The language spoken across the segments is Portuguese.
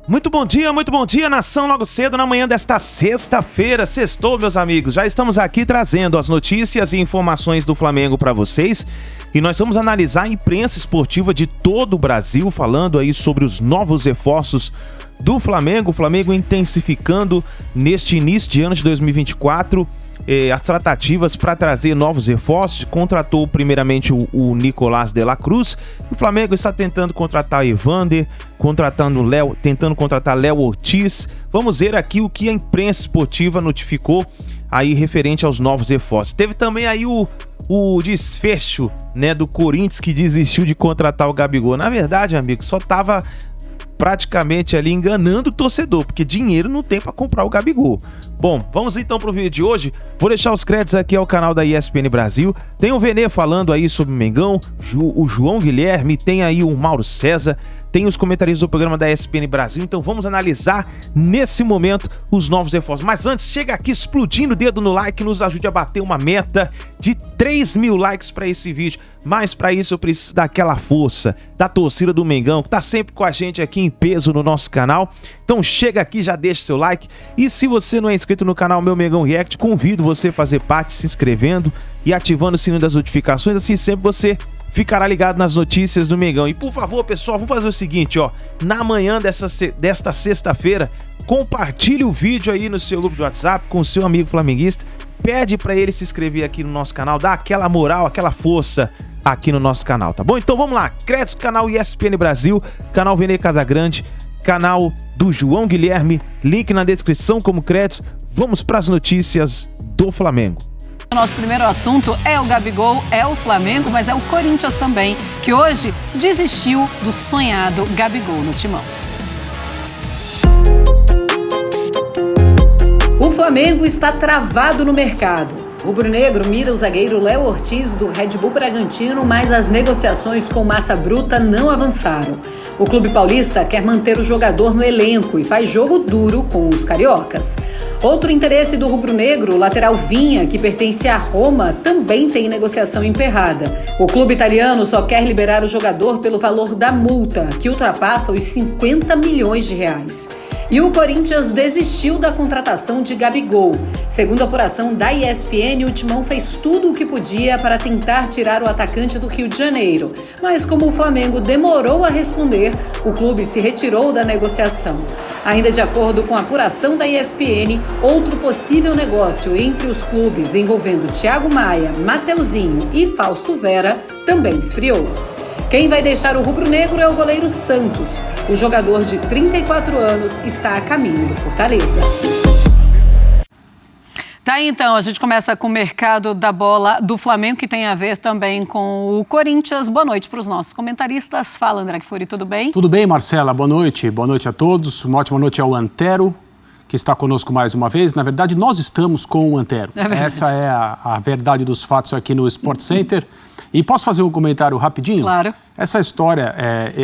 Muito bom dia, nação, logo cedo na manhã desta sexta-feira. Sextou, meus amigos. Já estamos aqui trazendo as notícias e informações do Flamengo para vocês. E nós vamos analisar a imprensa esportiva de todo o Brasil, falando aí sobre os novos reforços do Flamengo. O Flamengo intensificando neste início de ano de 2024 as tratativas para trazer novos reforços. Contratou primeiramente o Nicolás de la Cruz. O Flamengo está tentando contratar Evander, tentando contratar Léo Ortiz. Vamos ver aqui o que a imprensa esportiva notificou aí referente aos novos reforços. Teve também aí o desfecho, né, do Corinthians, que desistiu de contratar o Gabigol. Na verdade, amigo, só tava praticamente ali enganando o torcedor, porque dinheiro não tem para comprar o Gabigol. Bom, vamos então pro vídeo de hoje. Vou deixar os créditos aqui ao canal da ESPN Brasil. Tem o Venê falando aí sobre o Mengão, o João Guilherme, tem aí o Mauro César, tem os comentaristas do programa da ESPN Brasil. Então vamos analisar nesse momento os novos reforços. Mas antes, chega aqui explodindo o dedo no like, nos ajude a bater uma meta de 3.000 likes para esse vídeo. Mas para isso eu preciso daquela força da torcida do Mengão, que tá sempre com a gente aqui em peso no nosso canal. Então chega aqui, já deixa seu like. E se você não é inscrito no canal Meu Mengão React, convido você a fazer parte se inscrevendo e ativando o sininho das notificações. Assim sempre você ficará ligado nas notícias do Mengão. E por favor, pessoal, vamos fazer o seguinte, ó. Na manhã desta sexta-feira, compartilhe o vídeo aí no seu grupo de WhatsApp com o seu amigo flamenguista. Pede para ele se inscrever aqui no nosso canal, dá aquela moral, aquela força aqui no nosso canal, tá bom? Então vamos lá, créditos, canal ESPN Brasil, canal Venê Casagrande, canal do João Guilherme, link na descrição como créditos. Vamos para as notícias do Flamengo. Nosso primeiro assunto é o Gabigol, é o Flamengo, mas é o Corinthians também, que hoje desistiu do sonhado Gabigol no timão. O Flamengo está travado no mercado. O rubro-negro mira o zagueiro Léo Ortiz do Red Bull Bragantino, mas as negociações com massa bruta não avançaram. O clube paulista quer manter o jogador no elenco e faz jogo duro com os cariocas. Outro interesse do rubro-negro, o lateral Vinha, que pertence à Roma, também tem negociação emperrada. O clube italiano só quer liberar o jogador pelo valor da multa, que ultrapassa os 50 milhões de reais. E o Corinthians desistiu da contratação de Gabigol. Segundo a apuração da ESPN, o Timão fez tudo o que podia para tentar tirar o atacante do Rio de Janeiro. Mas como o Flamengo demorou a responder, o clube se retirou da negociação. Ainda de acordo com a apuração da ESPN, outro possível negócio entre os clubes envolvendo Thiago Maia, Mateuzinho e Fausto Vera também esfriou. Quem vai deixar o rubro-negro é o goleiro Santos. O jogador de 34 anos está a caminho do Fortaleza. Tá aí, então, a gente começa com o mercado da bola do Flamengo, que tem a ver também com o Corinthians. Boa noite para os nossos comentaristas. Fala, André Kfouri, tudo bem? Tudo bem, Marcela, boa noite a todos. Uma ótima noite ao Antero, que está conosco mais uma vez. Na verdade, nós estamos com o Antero. Essa é a verdade dos fatos aqui no Sport Center. E posso fazer um comentário rapidinho? Claro. Essa história,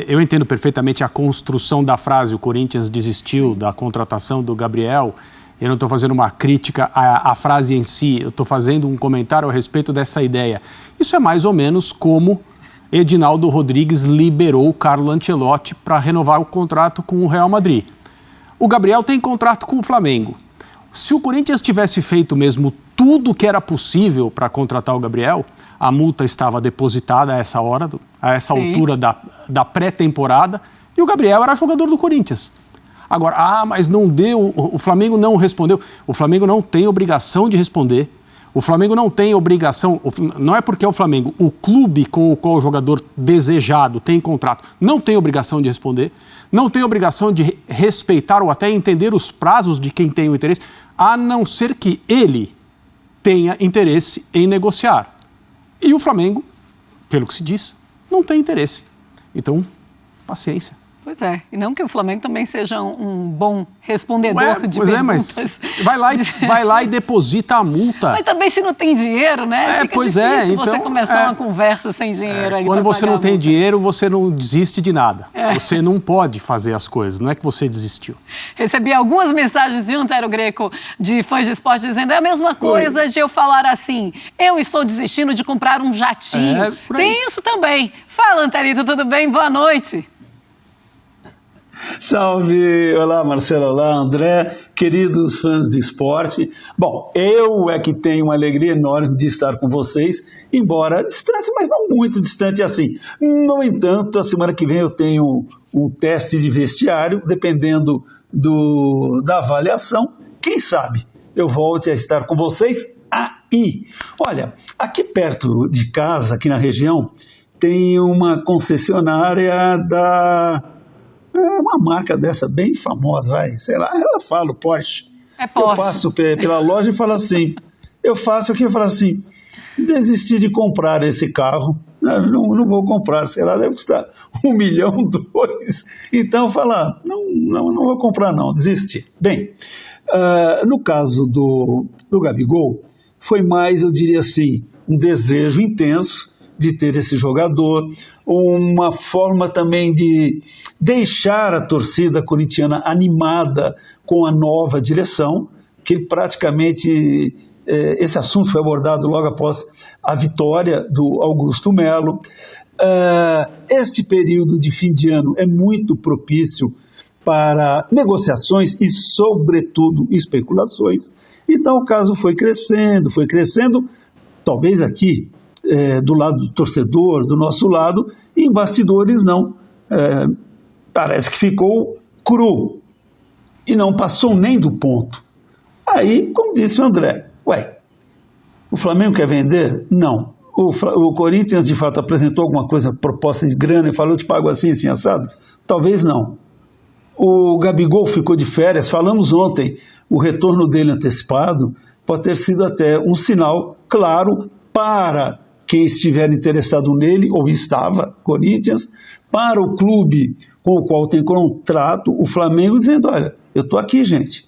eu entendo perfeitamente a construção da frase, o Corinthians desistiu da contratação do Gabriel. Eu não estou fazendo uma crítica à frase em si, eu estou fazendo um comentário a respeito dessa ideia. Isso é mais ou menos como Edinaldo Rodrigues liberou o Carlo Ancelotti para renovar o contrato com o Real Madrid. O Gabriel tem contrato com o Flamengo. Se o Corinthians tivesse feito mesmo tudo que era possível para contratar o Gabriel, a multa estava depositada a essa hora, a essa altura da pré-temporada, e o Gabriel era jogador do Corinthians. Agora, mas não deu, o Flamengo não respondeu. O Flamengo não tem obrigação de responder. O Flamengo não tem obrigação, não é porque é o Flamengo, o clube com o qual o jogador desejado tem contrato, não tem obrigação de responder, não tem obrigação de respeitar ou até entender os prazos de quem tem o interesse, a não ser que ele tenha interesse em negociar. E o Flamengo, pelo que se diz, não tem interesse. Então, paciência. Pois é, e não que o Flamengo também seja um bom respondedor de perguntas. Mas vai lá e deposita a multa. Mas também se não tem dinheiro, né? Fica difícil você começar uma conversa sem dinheiro. Aí quando você não tem dinheiro, você não desiste de nada. Você não pode fazer as coisas, não é que você desistiu. Recebi algumas mensagens de Antero Greco, de fãs de esporte, dizendo é a mesma coisa de eu falar assim, eu estou desistindo de comprar um jatinho. Tem isso também. Fala, Anterito, tudo bem? Boa noite. Salve! Olá, Marcelo, olá, André, queridos fãs de esporte. Bom, eu é que tenho uma alegria enorme de estar com vocês, embora a distância, mas não muito distante assim. No entanto, a semana que vem eu tenho um teste de vestiário, dependendo da avaliação. Quem sabe eu volte a estar com vocês aí. Olha, aqui perto de casa, aqui na região, tem uma concessionária uma marca dessa bem famosa, sei lá, eu falo Porsche. É Porsche. Eu passo pela loja e falo assim, desisti de comprar esse carro, não vou comprar, sei lá, deve custar 1 milhão, 2. Então, falar, não vou comprar não, desisti. Bem, no caso do Gabigol, foi mais, eu diria assim, um desejo intenso de ter esse jogador, uma forma também de deixar a torcida corintiana animada com a nova direção, que praticamente esse assunto foi abordado logo após a vitória do Augusto Melo. Este período de fim de ano é muito propício para negociações e, sobretudo, especulações. Então o caso foi crescendo, talvez aqui, do lado do torcedor, do nosso lado, e em bastidores não. Parece que ficou cru e não passou nem do ponto. Aí, como disse o André, o Flamengo quer vender? Não. O Corinthians, de fato, apresentou alguma coisa, proposta de grana, e falou, eu te pago assim, assim, assado? Talvez não. O Gabigol ficou de férias, falamos ontem, o retorno dele antecipado pode ter sido até um sinal claro para quem estiver interessado nele, ou estava, Corinthians, para o clube com o qual tem contrato, o Flamengo, dizendo, olha, eu estou aqui, gente,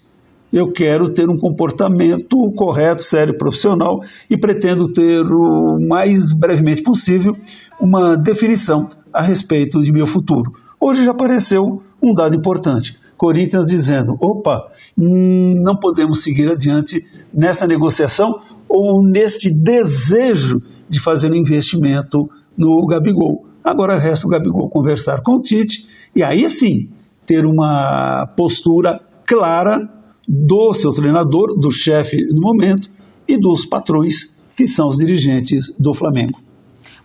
eu quero ter um comportamento correto, sério, profissional, e pretendo ter o mais brevemente possível uma definição a respeito de meu futuro. Hoje já apareceu um dado importante, Corinthians dizendo, não podemos seguir adiante nessa negociação ou neste desejo de fazer um investimento no Gabigol. Agora resta o Gabigol conversar com o Tite e aí sim ter uma postura clara do seu treinador, do chefe no momento e dos patrões que são os dirigentes do Flamengo.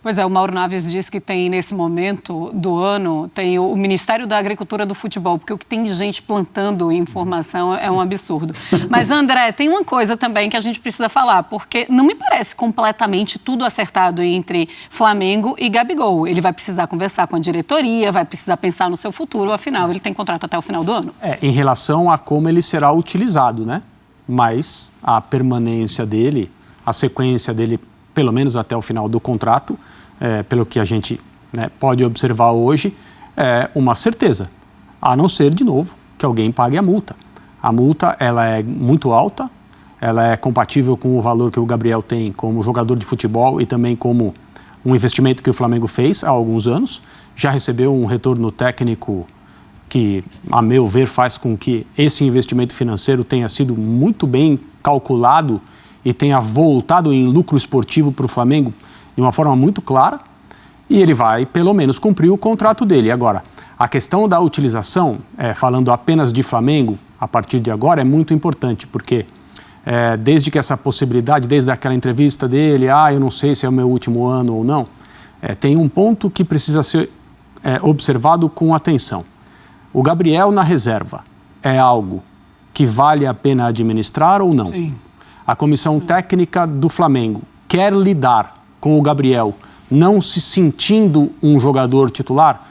Pois é, o Mauro Naves diz que tem, nesse momento do ano, tem o Ministério da Agricultura do Futebol, porque o que tem de gente plantando informação é um absurdo. Mas, André, tem uma coisa também que a gente precisa falar, porque não me parece completamente tudo acertado entre Flamengo e Gabigol. Ele vai precisar conversar com a diretoria, vai precisar pensar no seu futuro, afinal, ele tem contrato até o final do ano. Em relação a como ele será utilizado, né? Mas a permanência dele, a sequência dele, pelo menos até o final do contrato, pelo que a gente pode observar hoje, é uma certeza, a não ser, de novo, que alguém pague a multa. A multa ela é muito alta, ela é compatível com o valor que o Gabriel tem como jogador de futebol e também como um investimento que o Flamengo fez há alguns anos. Já recebeu um retorno técnico que, a meu ver, faz com que esse investimento financeiro tenha sido muito bem calculado e tenha voltado em lucro esportivo para o Flamengo de uma forma muito clara, e ele vai, pelo menos, cumprir o contrato dele. Agora, a questão da utilização, falando apenas de Flamengo, a partir de agora, é muito importante, porque desde que essa possibilidade, desde aquela entrevista dele, eu não sei se é o meu último ano ou não, tem um ponto que precisa ser observado com atenção. O Gabriel na reserva é algo que vale a pena administrar ou não? Sim. A comissão técnica do Flamengo quer lidar com o Gabriel não se sentindo um jogador titular?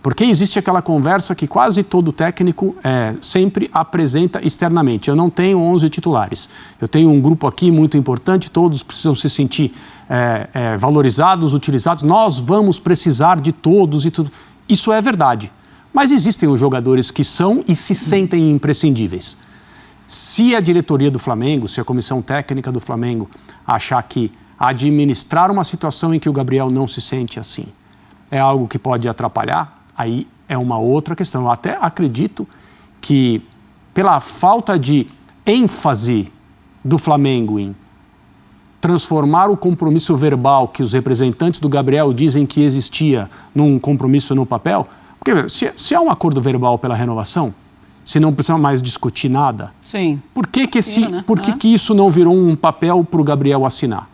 Porque existe aquela conversa que quase todo técnico sempre apresenta externamente. Eu não tenho 11 titulares. Eu tenho um grupo aqui muito importante, todos precisam se sentir valorizados, utilizados. Nós vamos precisar de todos e tudo. Isso é verdade. Mas existem os jogadores que são e se sentem imprescindíveis. Se a diretoria do Flamengo, se a comissão técnica do Flamengo achar que administrar uma situação em que o Gabriel não se sente assim é algo que pode atrapalhar, aí é uma outra questão. Eu até acredito que, pela falta de ênfase do Flamengo em transformar o compromisso verbal que os representantes do Gabriel dizem que existia num compromisso no papel, Porque se há um acordo verbal pela renovação, se não precisa mais discutir nada, sim. Por que isso não virou um papel para o Gabriel assinar?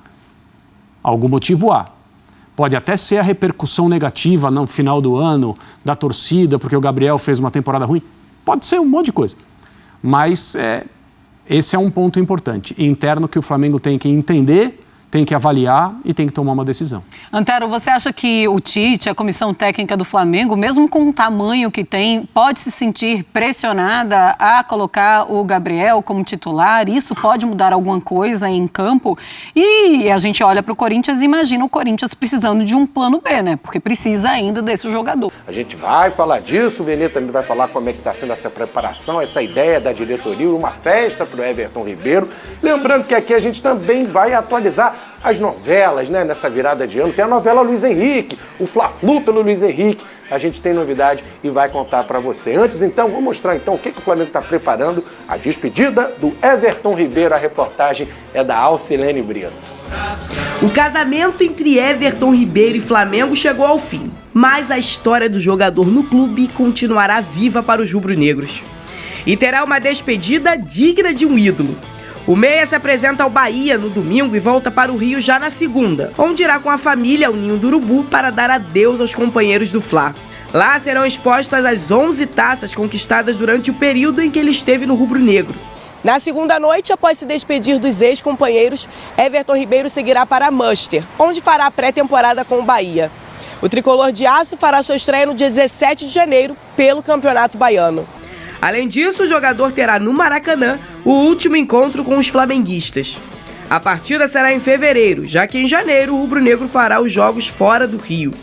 Algum motivo há. Pode até ser a repercussão negativa no final do ano, da torcida, porque o Gabriel fez uma temporada ruim. Pode ser um monte de coisa. Mas esse é um ponto importante, interno, que o Flamengo tem que entender, tem que avaliar e tem que tomar uma decisão. Antero, você acha que o Tite, a comissão técnica do Flamengo, mesmo com o tamanho que tem, pode se sentir pressionada a colocar o Gabriel como titular? Isso pode mudar alguma coisa em campo? E a gente olha para o Corinthians e imagina o Corinthians precisando de um plano B, né? Porque precisa ainda desse jogador. A gente vai falar disso, o Vene também vai falar como é que está sendo essa preparação, essa ideia da diretoria, uma festa para o Everton Ribeiro. Lembrando que aqui a gente também vai atualizar as novelas, né, nessa virada de ano. Tem a novela Luiz Henrique, o Fla-Flu pelo Luiz Henrique. A gente tem novidade e vai contar para você. Antes, então, vou mostrar então o que o Flamengo está preparando. A despedida do Everton Ribeiro. A reportagem é da Alcilene Brito. O casamento entre Everton Ribeiro e Flamengo chegou ao fim, mas a história do jogador no clube continuará viva para os rubro-negros. E terá uma despedida digna de um ídolo. O meia se apresenta ao Bahia no domingo e volta para o Rio já na segunda, onde irá com a família ao Ninho do Urubu para dar adeus aos companheiros do Fla. Lá serão expostas as 11 taças conquistadas durante o período em que ele esteve no rubro-negro. Na segunda noite, após se despedir dos ex-companheiros, Everton Ribeiro seguirá para Münster, onde fará a pré-temporada com o Bahia. O tricolor de aço fará sua estreia no dia 17 de janeiro pelo Campeonato Baiano. Além disso, o jogador terá no Maracanã o último encontro com os flamenguistas. A partida será em fevereiro, já que em janeiro o rubro-negro fará os jogos fora do Rio.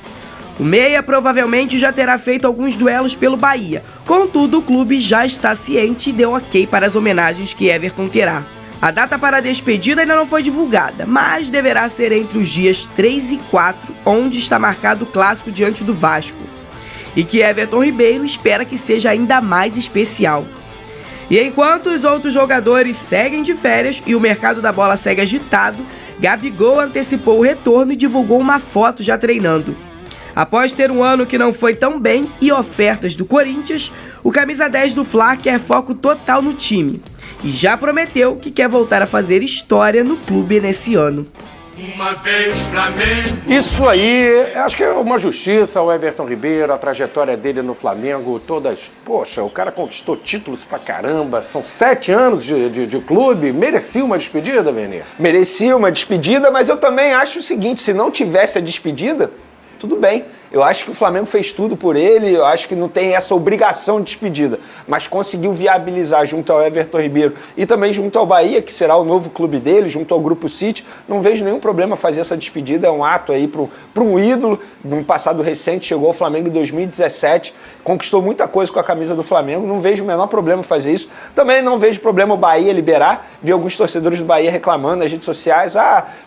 O meia provavelmente já terá feito alguns duelos pelo Bahia, contudo o clube já está ciente e deu ok para as homenagens que Everton terá. A data para a despedida ainda não foi divulgada, mas deverá ser entre os dias 3 e 4, onde está marcado o clássico diante do Vasco. E que Everton Ribeiro espera que seja ainda mais especial. E enquanto os outros jogadores seguem de férias e o mercado da bola segue agitado, Gabigol antecipou o retorno e divulgou uma foto já treinando. Após ter um ano que não foi tão bem e ofertas do Corinthians, o camisa 10 do Fla quer foco total no time e já prometeu que quer voltar a fazer história no clube nesse ano. Uma vez Flamengo. Isso aí, acho que é uma justiça o Everton Ribeiro, a trajetória dele no Flamengo, todas... Poxa, o cara conquistou títulos pra caramba, são 7 anos de clube, merecia uma despedida, Vene? Merecia uma despedida, mas eu também acho o seguinte, se não tivesse a despedida, tudo bem. Eu acho que o Flamengo fez tudo por ele, eu acho que não tem essa obrigação de despedida, mas conseguiu viabilizar junto ao Everton Ribeiro e também junto ao Bahia, que será o novo clube dele, junto ao Grupo City. Não vejo nenhum problema fazer essa despedida, é um ato aí para um ídolo. Num passado recente, chegou ao Flamengo em 2017, conquistou muita coisa com a camisa do Flamengo, não vejo o menor problema fazer isso. Também não vejo problema o Bahia liberar, vi alguns torcedores do Bahia reclamando nas redes sociais,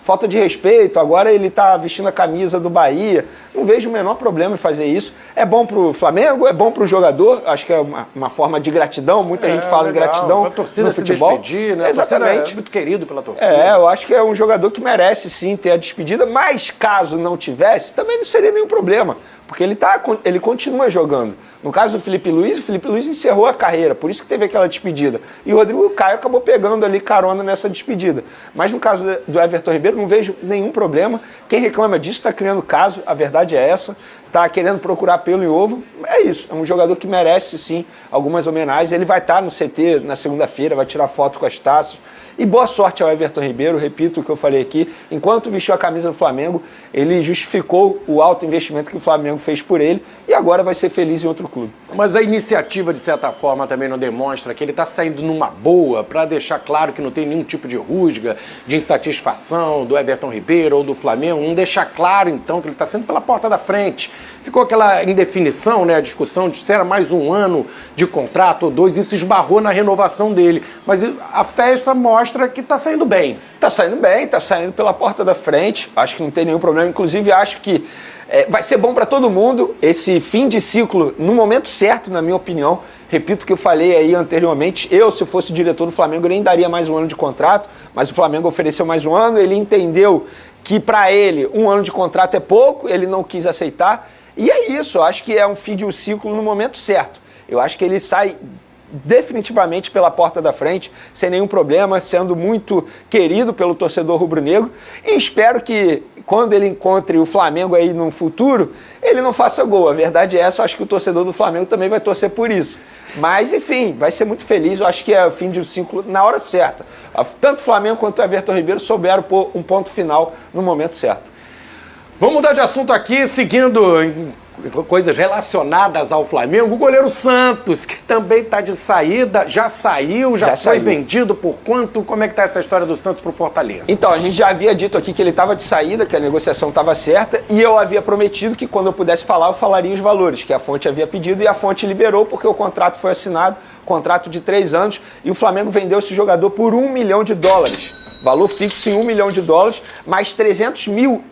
falta de respeito, agora ele está vestindo a camisa do Bahia. Não vejo o menor problema em fazer isso. É bom pro Flamengo, é bom pro jogador, acho que é uma forma de gratidão, muita gente fala legal. Em gratidão a torcida no futebol. Se despedir, né? Exatamente. É muito querido pela torcida. Eu acho que é um jogador que merece sim ter a despedida, mas caso não tivesse, também não seria nenhum problema, porque ele continua jogando. No caso do Felipe Luiz, o Felipe Luiz encerrou a carreira, por isso que teve aquela despedida. E o Rodrigo Caio acabou pegando ali carona nessa despedida. Mas no caso do Everton Ribeiro, não vejo nenhum problema. Quem reclama disso está criando caso, a verdade é essa. Está querendo procurar pelo em ovo. É isso, é um jogador que merece sim algumas homenagens. Ele vai estar no CT na segunda-feira, vai tirar foto com as taças. E boa sorte ao Everton Ribeiro, repito o que eu falei aqui, enquanto vestiu a camisa do Flamengo, ele justificou o alto investimento que o Flamengo fez por ele e agora vai ser feliz em outro clube. Mas a iniciativa, de certa forma, também não demonstra que ele está saindo numa boa para deixar claro que não tem nenhum tipo de rusga, de insatisfação do Everton Ribeiro ou do Flamengo, não deixar claro, então, que ele está saindo pela porta da frente. Ficou aquela indefinição, né, a discussão de se era mais um ano de contrato ou 2, isso esbarrou na renovação dele. Mas a festa mostra que está saindo bem. Está saindo bem, está saindo pela porta da frente, acho que não tem nenhum problema. Inclusive, acho que vai ser bom para todo mundo esse fim de ciclo no momento certo, na minha opinião. Repito o que eu falei aí anteriormente, se fosse diretor do Flamengo, eu nem daria mais um ano de contrato, mas o Flamengo ofereceu mais um ano, ele entendeu que para ele um ano de contrato é pouco, ele não quis aceitar. E é isso, eu acho que é um fim de um ciclo no momento certo. Eu acho que ele sai definitivamente pela porta da frente, sem nenhum problema, sendo muito querido pelo torcedor rubro-negro, e espero que quando ele encontre o Flamengo aí no futuro, ele não faça gol. A verdade é essa, eu acho que o torcedor do Flamengo também vai torcer por isso. Mas, enfim, vai ser muito feliz, eu acho que é o fim de um ciclo na hora certa. Tanto o Flamengo quanto o Everton Ribeiro souberam pôr um ponto final no momento certo. Vamos mudar de assunto aqui, seguindo coisas relacionadas ao Flamengo. O goleiro Santos, que também está de saída, já saiu, já foi vendido por quanto? Como é que está essa história do Santos para o Fortaleza? Então, a gente já havia dito aqui que ele estava de saída, que a negociação estava certa, e eu havia prometido que quando eu pudesse falar, eu falaria os valores, que a fonte havia pedido, e a fonte liberou, porque o contrato foi assinado, contrato de 3 anos, e o Flamengo vendeu esse jogador por $1 milhão. Valor fixo em $1 milhão, mais $300 mil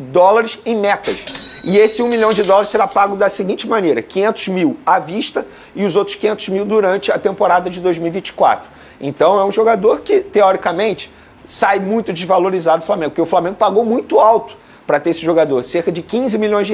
em metas. E esse $1 milhão será pago da seguinte maneira: 500 mil à vista e os outros 500 mil durante a temporada de 2024. Então é um jogador que, teoricamente, sai muito desvalorizado do Flamengo, porque o Flamengo pagou muito alto para ter esse jogador, cerca de R$15 milhões.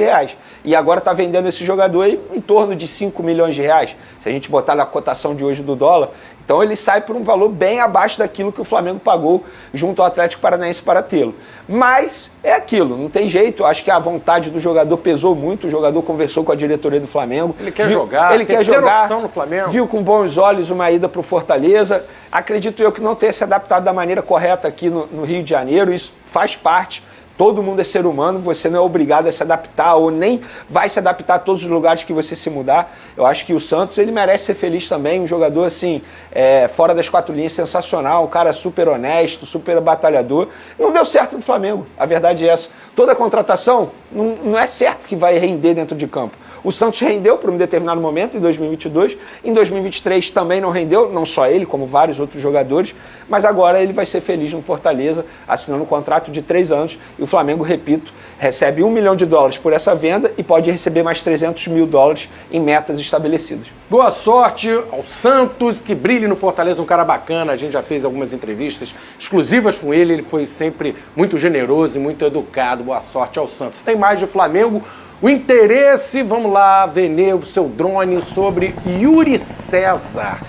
E agora está vendendo esse jogador aí em torno de R$5 milhões. Se a gente botar na cotação de hoje do dólar, então ele sai por um valor bem abaixo daquilo que o Flamengo pagou junto ao Atlético Paranaense para tê-lo. Mas é aquilo, não tem jeito. Acho que a vontade do jogador pesou muito. O jogador conversou com a diretoria do Flamengo. Ele quer jogar, ele quer jogar, opção no Flamengo. Viu com bons olhos uma ida para o Fortaleza. Acredito eu que não tenha se adaptado da maneira correta aqui no Rio de Janeiro. Isso faz parte. Todo mundo é ser humano, você não é obrigado a se adaptar ou nem vai se adaptar a todos os lugares que você se mudar. Eu acho que o Santos, ele merece ser feliz também, um jogador assim, fora das 4 linhas, sensacional, um cara super honesto, super batalhador. Não deu certo no Flamengo, a verdade é essa. Toda contratação não é certo que vai render dentro de campo. O Santos rendeu por um determinado momento, em 2022, em 2023 também não rendeu, não só ele, como vários outros jogadores, mas agora ele vai ser feliz no Fortaleza, assinando um contrato de 3 anos, e o Flamengo, repito, recebe $1 milhão por essa venda e pode receber mais $300 mil em metas estabelecidas. Boa sorte ao Santos, que brilhe no Fortaleza, um cara bacana. A gente já fez algumas entrevistas exclusivas com ele, ele foi sempre muito generoso e muito educado. Boa sorte ao Santos. Tem mais de Flamengo, o interesse, vamos lá, Vene, o seu drone, sobre Yuri César,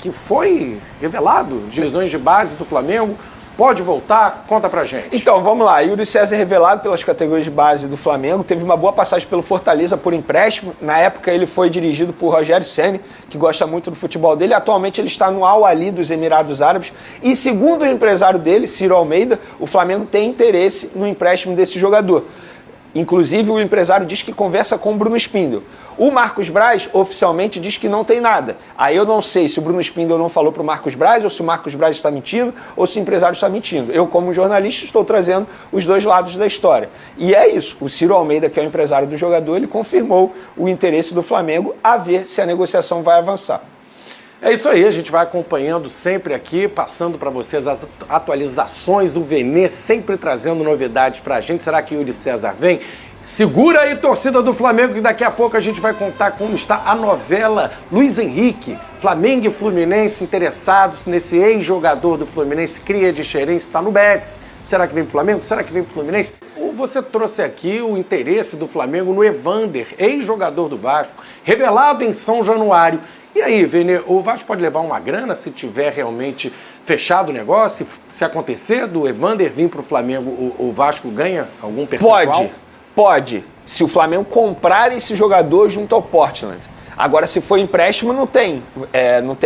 que foi revelado, divisões de base do Flamengo. Pode voltar? Conta pra gente. Então, vamos lá. Yuri César revelado pelas categorias de base do Flamengo. Teve uma boa passagem pelo Fortaleza por empréstimo. Na época ele foi dirigido por Rogério Ceni, que gosta muito do futebol dele. Atualmente ele está no Al Ahly dos Emirados Árabes. E segundo o empresário dele, Ciro Almeida, o Flamengo tem interesse no empréstimo desse jogador. Inclusive o empresário diz que conversa com o Bruno Spindel. O Marcos Braz oficialmente diz que não tem nada. Aí eu não sei se o Bruno Spindel não falou para o Marcos Braz, ou se o Marcos Braz está mentindo, ou se o empresário está mentindo. Eu, como jornalista, estou trazendo os dois lados da história. E é isso. O Ciro Almeida, que é o empresário do jogador, ele confirmou o interesse do Flamengo, a ver se a negociação vai avançar. É isso aí, a gente vai acompanhando sempre aqui, passando para vocês as atualizações, o Vene sempre trazendo novidades para a gente. Será que o Yuri César vem? Segura aí, torcida do Flamengo, que daqui a pouco a gente vai contar como está a novela Luiz Henrique. Flamengo e Fluminense interessados nesse ex-jogador do Fluminense, cria de Xerém, está no Betis. Será que vem pro Flamengo? Será que vem pro Fluminense? Você trouxe aqui o interesse do Flamengo no Evander, ex-jogador do Vasco, revelado em São Januário. E aí, Vene, o Vasco pode levar uma grana se tiver realmente fechado o negócio? Se acontecer do Evander vir para o Flamengo, o Vasco ganha algum percentual? Pode. Se o Flamengo comprar esse jogador junto ao Portland. Agora, se for empréstimo, não tem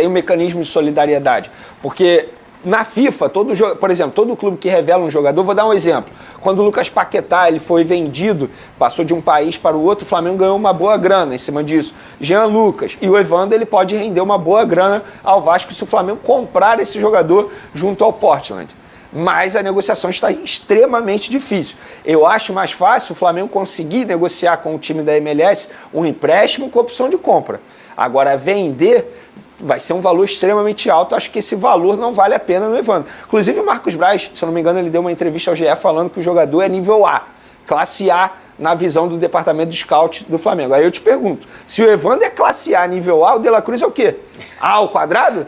um mecanismo de solidariedade. Porque na FIFA, por exemplo, todo clube que revela um jogador, vou dar um exemplo. Quando o Lucas Paquetá ele foi vendido, passou de um país para o outro, o Flamengo ganhou uma boa grana em cima disso. Jean Lucas e o Evander, ele pode render uma boa grana ao Vasco se o Flamengo comprar esse jogador junto ao Portland. Mas a negociação está extremamente difícil. Eu acho mais fácil o Flamengo conseguir negociar com o time da MLS um empréstimo com opção de compra. Agora, vender vai ser um valor extremamente alto. Acho que esse valor não vale a pena no Evander. Inclusive o Marcos Braz, se eu não me engano, ele deu uma entrevista ao GE falando que o jogador é nível A, classe A na visão do departamento de scout do Flamengo. Aí eu te pergunto, se o Evander é classe A nível A, o De La Cruz é o quê? A ao quadrado?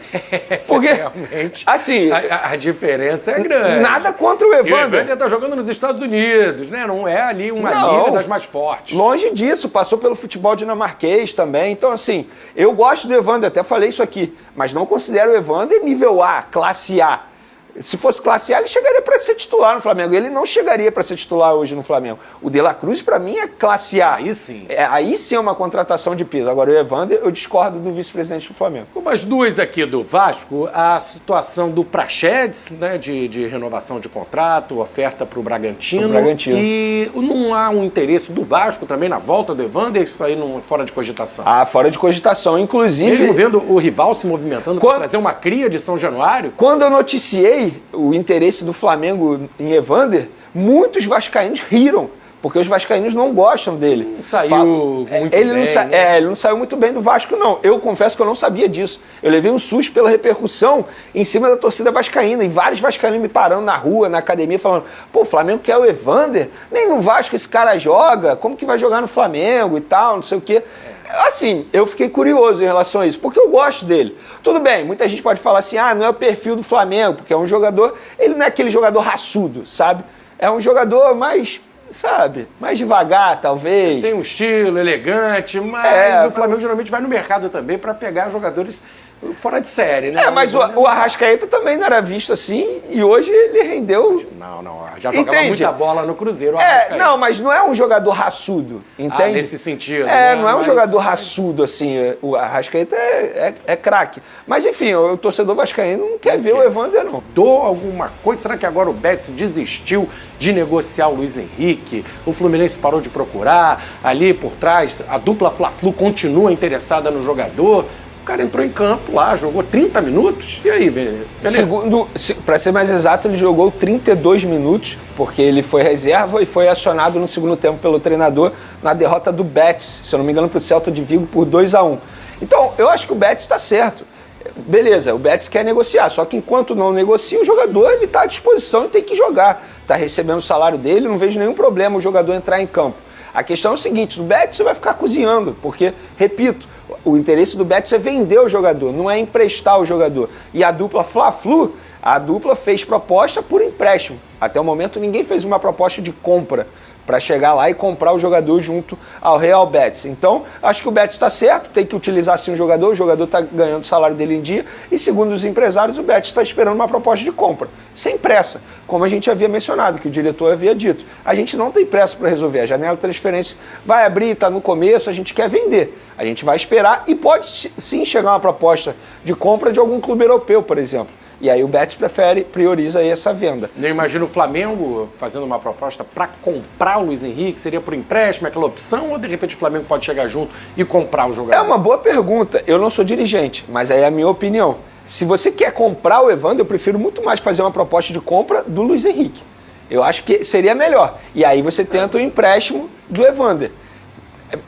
Porque, realmente, assim... A diferença é grande. Nada contra o Evander. E o Evander tá jogando nos Estados Unidos, né? Não é ali uma liga das mais fortes. Longe disso, passou pelo futebol dinamarquês também. Então, assim, eu gosto do Evander, até falei isso aqui, mas não considero o Evander nível A, classe A. Se fosse classe A, ele chegaria para ser titular no Flamengo. Ele não chegaria para ser titular hoje no Flamengo. O De La Cruz, para mim, é classe A. Aí sim. Aí sim é uma contratação de peso. Agora, o Evander, eu discordo do vice-presidente do Flamengo. Como as duas aqui do Vasco, a situação do Praxedes, né, de renovação de contrato, oferta para o Bragantino. E não há um interesse do Vasco também na volta do Evander? Isso aí não é fora de cogitação? Ah, fora de cogitação. Inclusive... Mesmo vendo o rival se movimentando para trazer uma cria de São Januário? Quando eu noticiei o interesse do Flamengo em Evander, muitos vascaínos riram, porque os vascaínos não gostam dele. Saiu muito bem, ele não saiu muito bem do Vasco, não. Eu confesso que eu não sabia disso. Eu levei um susto pela repercussão em cima da torcida vascaína, e vários vascaínos me parando na rua, na academia, falando, pô, o Flamengo quer o Evander? Nem no Vasco esse cara joga, como que vai jogar no Flamengo e tal, não sei o quê. Assim, eu fiquei curioso em relação a isso, porque eu gosto dele. Tudo bem, muita gente pode falar assim, não é o perfil do Flamengo, porque é um jogador, ele não é aquele jogador raçudo, sabe? É um jogador mais, sabe, mais devagar, talvez. Tem um estilo elegante, mas o Flamengo geralmente vai no mercado também para pegar jogadores fora de série, né? Mas o Arrascaeta também não era visto assim, e hoje ele rendeu... Não, já jogava muita bola no Cruzeiro. Não, mas não é um jogador raçudo, entende? Nesse sentido. Não é um jogador raçudo, assim, o Arrascaeta é craque. Mas enfim, o torcedor vascaíno não quer ver o Evander, não. Mudou alguma coisa? Será que agora o Betis desistiu de negociar o Luiz Henrique? O Fluminense parou de procurar? Ali por trás, a dupla Fla-Flu continua interessada no jogador? O cara entrou em campo lá, jogou 30 minutos. E aí, velho? Para ser mais exato, ele jogou 32 minutos, porque ele foi reserva e foi acionado no segundo tempo pelo treinador na derrota do Betis, se eu não me engano, para o Celta de Vigo por 2-1. Então, eu acho que o Betis está certo. Beleza, o Betis quer negociar, só que enquanto não negocia, o jogador está à disposição e tem que jogar. Está recebendo o salário dele, não vejo nenhum problema o jogador entrar em campo. A questão é o seguinte, o Betis vai ficar cozinhando, porque, repito, o interesse do Betis é vender o jogador, não é emprestar o jogador. E a dupla Fla-Flu, a dupla fez proposta por empréstimo. Até o momento ninguém fez uma proposta de compra para chegar lá e comprar o jogador junto ao Real Betis. Então, acho que o Betis está certo, tem que utilizar sim o jogador está ganhando o salário dele em dia, e segundo os empresários, o Betis está esperando uma proposta de compra, sem pressa, como a gente havia mencionado, que o diretor havia dito. A gente não tem pressa para resolver, a janela de transferência vai abrir, está no começo, a gente quer vender, a gente vai esperar e pode sim chegar uma proposta de compra de algum clube europeu, por exemplo. E aí o Betis prioriza aí essa venda. Eu imagino o Flamengo fazendo uma proposta para comprar o Luiz Henrique, seria por empréstimo, aquela opção, ou de repente o Flamengo pode chegar junto e comprar o jogador? É uma boa pergunta. Eu não sou dirigente, mas aí é a minha opinião. Se você quer comprar o Evander, eu prefiro muito mais fazer uma proposta de compra do Luiz Henrique. Eu acho que seria melhor. E aí você tenta o empréstimo do Evander.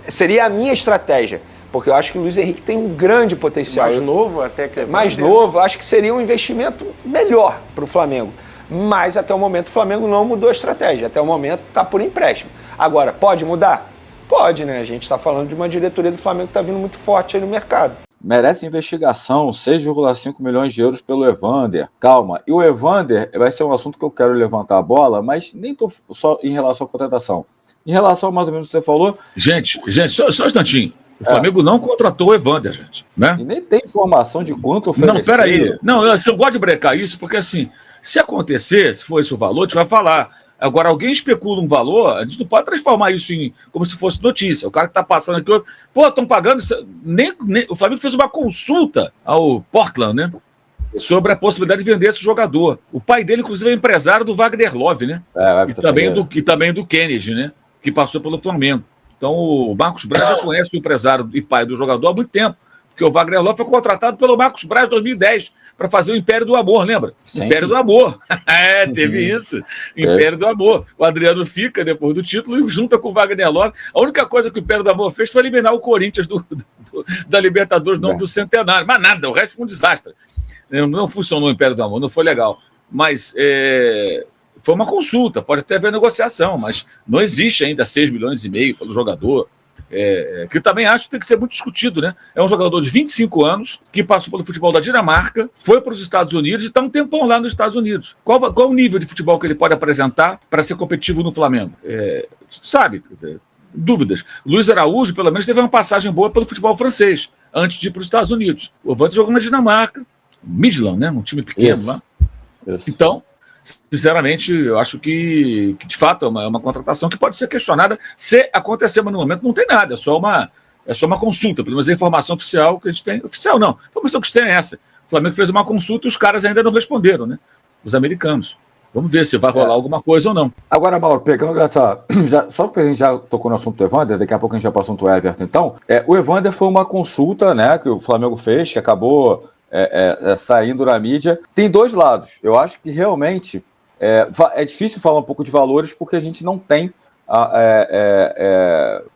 Seria a minha estratégia. Porque eu acho que o Luiz Henrique tem um grande potencial. Mais novo até que... Mais novo, acho que seria um investimento melhor para o Flamengo. Mas até o momento o Flamengo não mudou a estratégia. Até o momento está por empréstimo. Agora, pode mudar? Pode, né? A gente está falando de uma diretoria do Flamengo que está vindo muito forte aí no mercado. Merece investigação, 6,5 milhões de euros pelo Evander. Calma, e o Evander vai ser um assunto que eu quero levantar a bola, mas nem tô só em relação à contratação. Em relação a mais ou menos o que você falou... Gente, só um instantinho. O Flamengo não contratou o Evander, gente. Né? E nem tem informação de quanto ofereceu. Não, peraí. Não, eu gosto de brecar isso, porque assim, se acontecer, se for esse o valor, a gente vai falar. Agora, alguém especula um valor, a gente não pode transformar isso em como se fosse notícia. O cara que está passando aqui, estão pagando... Nem, o Flamengo fez uma consulta ao Portland, né? Sobre a possibilidade de vender esse jogador. O pai dele, inclusive, é empresário do Wagner Love, né? E também do Kennedy, né? Que passou pelo Flamengo. Então, o Marcos Braz já conhece o empresário e pai do jogador há muito tempo, porque o Wagner Love foi contratado pelo Marcos Braz em 2010 para fazer o Império do Amor, lembra? Sim. Império do Amor. Teve isso. Império do Amor. O Adriano fica depois do título e junta com o Wagner Love. A única coisa que o Império do Amor fez foi eliminar o Corinthians da Libertadores, não do Centenário. Mas nada, o resto foi um desastre. Não funcionou o Império do Amor, não foi legal. Mas foi uma consulta, pode até haver negociação, mas não existe ainda 6,5 milhões pelo jogador. Que também acho que tem que ser muito discutido, né? É um jogador de 25 anos que passou pelo futebol da Dinamarca, foi para os Estados Unidos e está um tempão lá nos Estados Unidos. Qual o nível de futebol que ele pode apresentar para ser competitivo no Flamengo? Sabe, quer dizer, dúvidas. Luiz Araújo, pelo menos, teve uma passagem boa pelo futebol francês, antes de ir para os Estados Unidos. O Evandro jogou na Dinamarca, Midland, né? Um time pequeno lá. Então, sinceramente, eu acho que de fato é uma contratação que pode ser questionada. Se acontecer, mas no momento não tem nada, é só uma consulta, pelo menos a informação oficial que a gente tem. Oficial não, a informação que a gente tem é essa. O Flamengo fez uma consulta e os caras ainda não responderam, né? Os americanos. Vamos ver se vai rolar alguma coisa ou não. Agora, Mauro, pegando essa. Só porque a gente já tocou no assunto do Evander, daqui a pouco a gente já passou no Everton, então. O Evander foi uma consulta, né, que o Flamengo fez, que acabou saindo na mídia. Tem dois lados. Eu acho que realmente é difícil falar um pouco de valores porque a gente não tem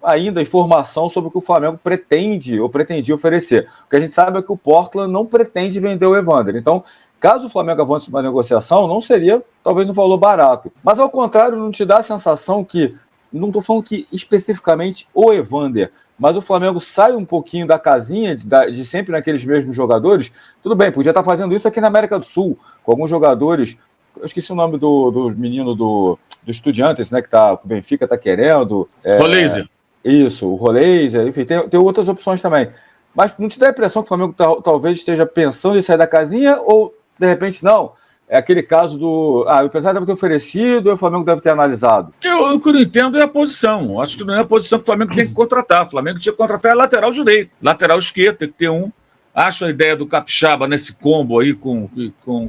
ainda informação sobre o que o Flamengo pretende ou pretendia oferecer. O que a gente sabe é que o Portland não pretende vender o Evander. Então, caso o Flamengo avance uma negociação, não seria talvez um valor barato. Mas ao contrário, não te dá a sensação que, não estou falando que especificamente o Evander, mas o Flamengo sai um pouquinho da casinha de sempre naqueles mesmos jogadores. Tudo bem, podia estar fazendo isso aqui na América do Sul, com alguns jogadores. Eu esqueci o nome do menino do Estudiantes, né, que o Benfica está querendo. Roleiser. Isso, o Roleiser, enfim, tem outras opções também. Mas não te dá a impressão que o Flamengo talvez esteja pensando em sair da casinha ou, de repente, não? É aquele caso o empresário deve ter oferecido e o Flamengo deve ter analisado. O que eu não entendo é a posição. Acho que não é a posição que o Flamengo tem que contratar. O Flamengo tinha que contratar lateral direito. Lateral esquerdo, tem que ter um. Acho a ideia do Capixaba nesse combo aí com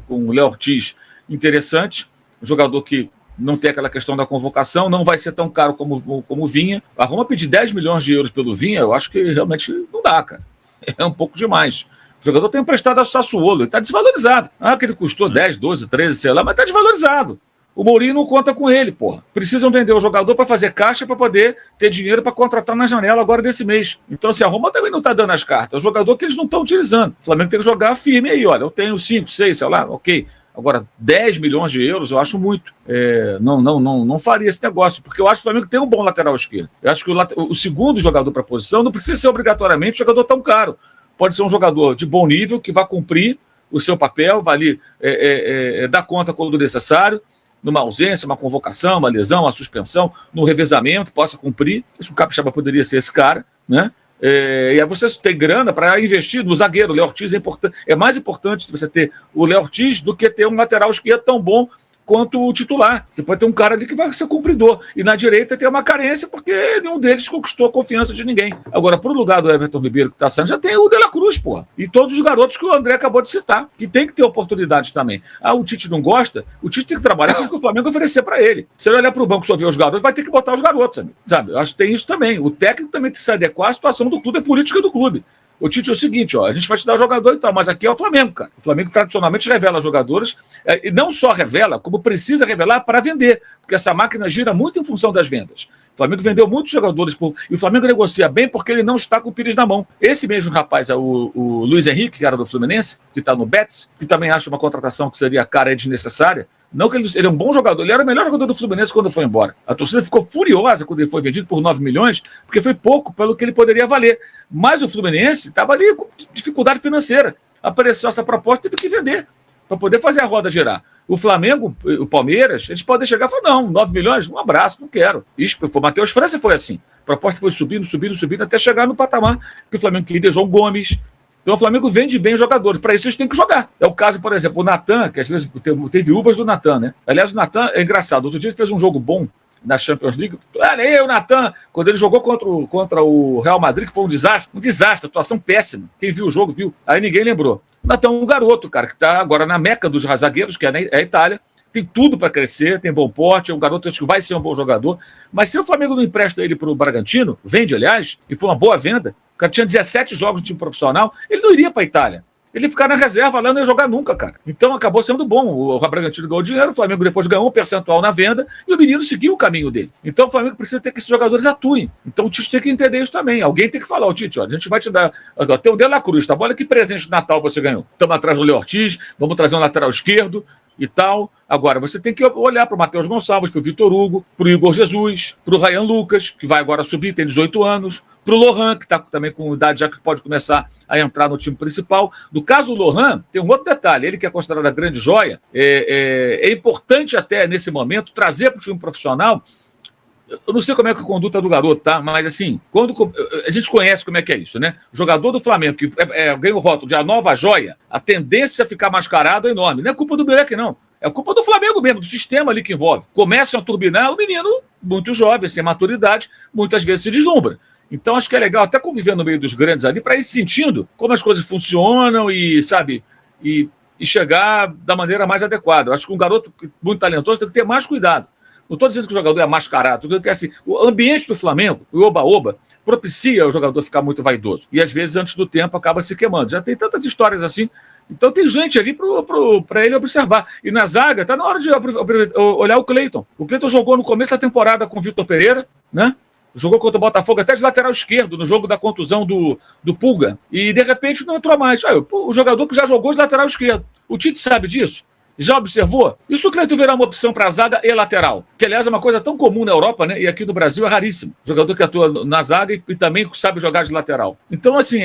o Léo Ortiz interessante. Um jogador que não tem aquela questão da convocação, não vai ser tão caro como o Vinha. A Roma pedir 10 milhões de euros pelo Vinha, eu acho que realmente não dá, cara. É um pouco demais. O jogador tem emprestado ao Sassuolo, ele está desvalorizado. Que ele custou 10, 12, 13, sei lá, mas está desvalorizado. O Mourinho não conta com ele, porra. Precisam vender o jogador para fazer caixa para poder ter dinheiro para contratar na janela agora desse mês. Então, assim, a Roma também não está dando as cartas. É o jogador que eles não estão utilizando. O Flamengo tem que jogar firme aí, olha. Eu tenho 5, 6, sei lá, ok. Agora, 10 milhões de euros eu acho muito. Não faria esse negócio, porque eu acho que o Flamengo tem um bom lateral esquerdo. Eu acho que o segundo jogador para a posição não precisa ser obrigatoriamente um jogador tão caro. Pode ser um jogador de bom nível que vai cumprir o seu papel, vai ali dar conta quando necessário, numa ausência, uma convocação, uma lesão, uma suspensão, no revezamento, possa cumprir. O Capixaba poderia ser esse cara, né? E aí você tem grana para investir no zagueiro. O Léo Ortiz é importante. É mais importante você ter o Léo Ortiz do que ter um lateral esquerdo tão bom quanto o titular. Você pode ter um cara ali que vai ser cumpridor. E na direita tem uma carência porque nenhum deles conquistou a confiança de ninguém. Agora, pro lugar do Everton Ribeiro que está saindo, já tem o De La Cruz, porra. E todos os garotos que o André acabou de citar, que tem que ter oportunidade também. O Tite não gosta, o Tite tem que trabalhar com o que o Flamengo oferecer para ele. Se ele olhar para o banco e só ver os garotos, vai ter que botar os garotos, sabe? Eu acho que tem isso também. O técnico também tem que se adequar à situação do clube, é política do clube. O Tite é o seguinte, a gente vai te dar jogador e tal, mas aqui é o Flamengo, cara. O Flamengo tradicionalmente revela jogadores, e não só revela, como precisa revelar para vender, porque essa máquina gira muito em função das vendas. O Flamengo vendeu muitos jogadores, e o Flamengo negocia bem porque ele não está com o Pires na mão. Esse mesmo rapaz, o Luiz Henrique, que era do Fluminense, que está no Betis, que também acha uma contratação que seria cara e desnecessária. Não que ele é um bom jogador, ele era o melhor jogador do Fluminense quando foi embora. A torcida ficou furiosa quando ele foi vendido por 9 milhões, porque foi pouco pelo que ele poderia valer. Mas o Fluminense estava ali com dificuldade financeira. Apareceu essa proposta, teve que vender para poder fazer a roda girar. O Flamengo, o Palmeiras, eles podem chegar e falar, não, 9 milhões, um abraço, não quero. Isso, o Matheus França foi assim. A proposta foi subindo, até chegar no patamar que o Flamengo queria João Gomes. Então o Flamengo vende bem os jogadores. Para isso eles têm que jogar. É o caso, por exemplo, o Natan, que às vezes tem viúvas do Natan, né? Aliás, o Natan é engraçado. Outro dia ele fez um jogo bom na Champions League. Olha aí o Natan, quando ele jogou contra o Real Madrid, que foi um desastre, atuação péssima. Quem viu o jogo, viu. Aí ninguém lembrou. O Natan é um garoto, cara, que está agora na meca dos zagueiros, que é a Itália. Tem tudo para crescer, tem bom porte, é um garoto acho que vai ser um bom jogador. Mas se o Flamengo não empresta ele para o Bragantino, vende, aliás, e foi uma boa venda, o cara tinha 17 jogos de time profissional, ele não iria para a Itália. Ele ia ficar na reserva lá, não ia jogar nunca, cara. Então acabou sendo bom. O Bragantino ganhou dinheiro, o Flamengo depois ganhou um percentual na venda e o menino seguiu o caminho dele. Então o Flamengo precisa ter que esses jogadores atuem. Então o Tite tem que entender isso também. Alguém tem que falar, o Tite, a gente vai te dar... Tem o De La Cruz, tá bom? Olha que presente de Natal você ganhou. Estamos atrás do Léo Ortiz, vamos trazer um lateral esquerdo e tal. Agora, você tem que olhar para o Matheus Gonçalves, para o Vitor Hugo, para o Igor Jesus, para o Ryan Lucas, que vai agora subir, tem 18 anos, para o Lohan, que está também com idade já que pode começar a entrar no time principal. No caso do Lohan, tem um outro detalhe, ele que é considerado a grande joia, é importante até nesse momento trazer para o time profissional. Eu não sei como é que a conduta do garoto, tá? Mas assim, quando a gente conhece como é que é isso, né? O jogador do Flamengo que ganha o rótulo de a nova joia, a tendência a ficar mascarado é enorme. Não é culpa do moleque, não. É culpa do Flamengo mesmo, do sistema ali que envolve. Começam a turbinar, o menino, muito jovem, sem maturidade, muitas vezes se deslumbra. Então acho que é legal até conviver no meio dos grandes ali para ir sentindo como as coisas funcionam e, sabe, e chegar da maneira mais adequada. Eu acho que um garoto muito talentoso tem que ter mais cuidado. Não estou dizendo que o jogador é mascarado, porque assim, o ambiente do Flamengo, o oba-oba, propicia o jogador ficar muito vaidoso. E às vezes, antes do tempo, acaba se queimando. Já tem tantas histórias assim. Então tem gente ali para ele observar. E na zaga, está na hora de olhar o Cleiton. O Cleiton jogou no começo da temporada com o Vitor Pereira, né? Jogou contra o Botafogo até de lateral esquerdo, no jogo da contusão do Pulga. E, de repente, não entrou mais. O jogador que já jogou de lateral esquerdo. O Tite sabe disso? Já observou? E se o Cleiton virar uma opção para zaga e lateral? Que, aliás, é uma coisa tão comum na Europa, né? E aqui no Brasil é raríssimo. Jogador que atua na zaga e também sabe jogar de lateral. Então, assim,